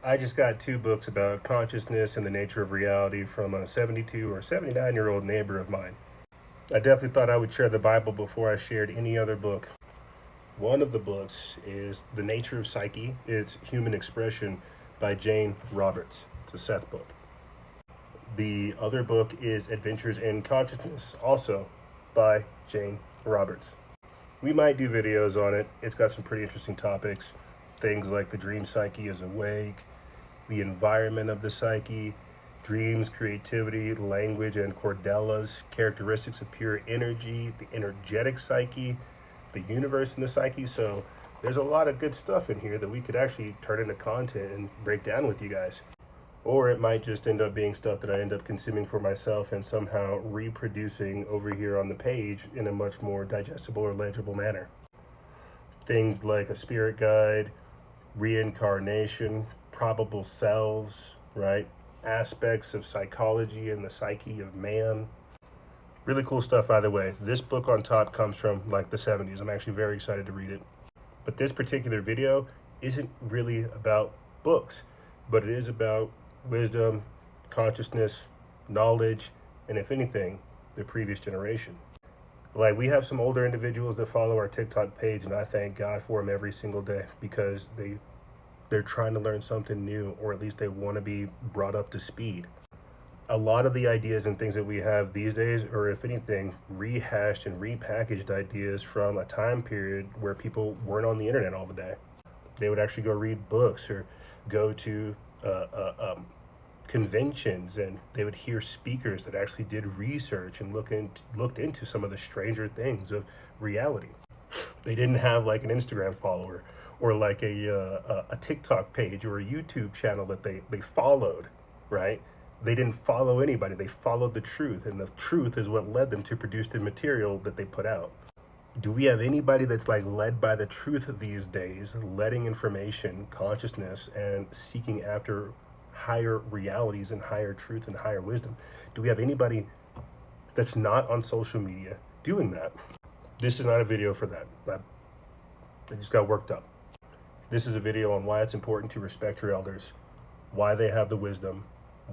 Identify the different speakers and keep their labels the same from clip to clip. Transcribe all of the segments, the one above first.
Speaker 1: I just got two books about consciousness and the nature of reality from a 72 or 79-year-old neighbor of mine. I definitely thought I would share the Bible before I shared any other book. One of the books is The Nature of Psyche, It's Human Expression by Jane Roberts. It's a Seth book. The other book is Adventures in Consciousness, also by Jane Roberts. We might do videos on it. It's got some pretty interesting topics. Things like the dream psyche is awake, the environment of the psyche, dreams, creativity, language, and cordellas, characteristics of pure energy, the energetic psyche, the universe in the psyche. So there's a lot of good stuff in here that we could actually turn into content and break down with you guys. Or it might just end up being stuff that I end up consuming for myself and somehow reproducing over here on the page in a much more digestible or legible manner. Things like a spirit guide, reincarnation, probable selves, right? Aspects of psychology and the psyche of man. Really cool stuff either way. This book on top comes from like the 70s. I'm actually very excited to read it. But this particular video isn't really about books, but it is about wisdom, consciousness, knowledge, and if anything, the previous generation. Like, we have some older individuals that follow our TikTok page, and I thank God for them every single day because they're trying to learn something new, or at least they want to be brought up to speed. A lot of the ideas and things that we have these days are, if anything, rehashed and repackaged ideas from a time period where people weren't on the internet all the day. They would actually go read books or go to conventions, and they would hear speakers that actually did research and looked into some of the stranger things of reality. They didn't have like an Instagram follower or like a TikTok page or a YouTube channel that they followed, right? They didn't follow anybody. They followed the truth, and the truth is what led them to produce the material that they put out. Do we have anybody that's like led by the truth these days, letting information, consciousness, and seeking after higher realities and higher truth and higher wisdom? Do we have anybody that's not on social media doing that? This is not a video for that. I just got worked up. This is a video on why it's important to respect your elders, why they have the wisdom,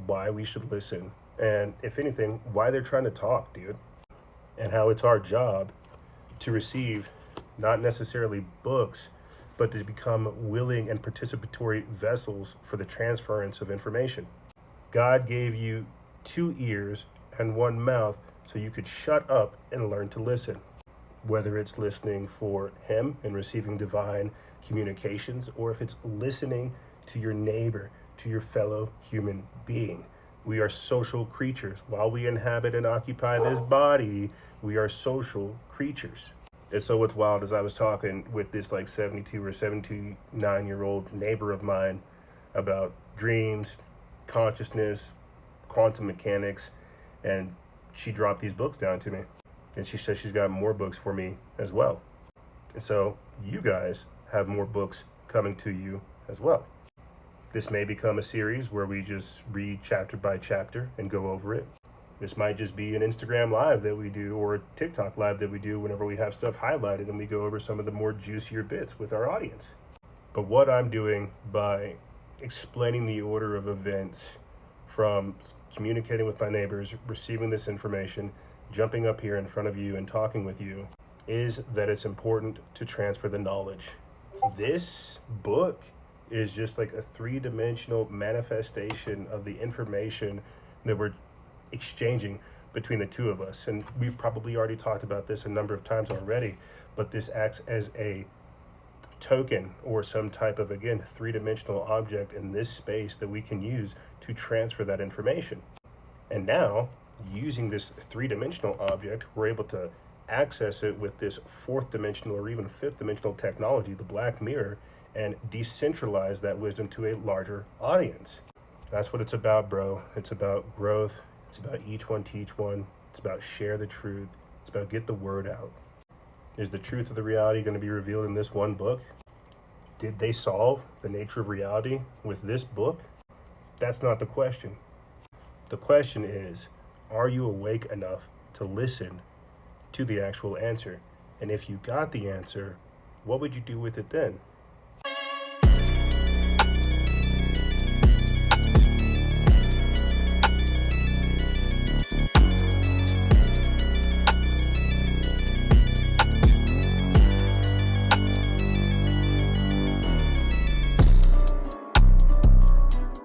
Speaker 1: why we should listen, and if anything, why they're trying to talk, dude, and how it's our job to receive not necessarily books, but to become willing and participatory vessels for the transference of information. God gave you 2 ears and 1 mouth so you could shut up and learn to listen. Whether it's listening for Him and receiving divine communications, or if it's listening to your neighbor, to your fellow human being. We are social creatures. While we inhabit and occupy this body, we are social creatures. And so what's wild is I was talking with this like 72 or 79-year-old neighbor of mine about dreams, consciousness, quantum mechanics, and she dropped these books down to me. And she says she's got more books for me as well. And so you guys have more books coming to you as well. This may become a series where we just read chapter by chapter and go over it. This might just be an Instagram live that we do, or a TikTok live that we do whenever we have stuff highlighted and we go over some of the more juicier bits with our audience. But what I'm doing by explaining the order of events, from communicating with my neighbors, receiving this information, jumping up here in front of you and talking with you, is that it's important to transfer the knowledge. This book is just like a 3-dimensional manifestation of the information that we're exchanging between the two of us. And we've probably already talked about this a number of times already, but this acts as a token or some type of, again, 3-dimensional object in this space that we can use to transfer that information. And now, using this 3-dimensional object, we're able to access it with this 4th-dimensional or even 5th-dimensional technology, the black mirror, and decentralize that wisdom to a larger audience. That's what it's about, bro. It's about growth. It's about each one teach one. It's about share the truth. It's about get the word out. Is the truth of the reality going to be revealed in this one book? Did they solve the nature of reality with this book? That's not the question. The question is, are you awake enough to listen to the actual answer? And if you got the answer, what would you do with it then?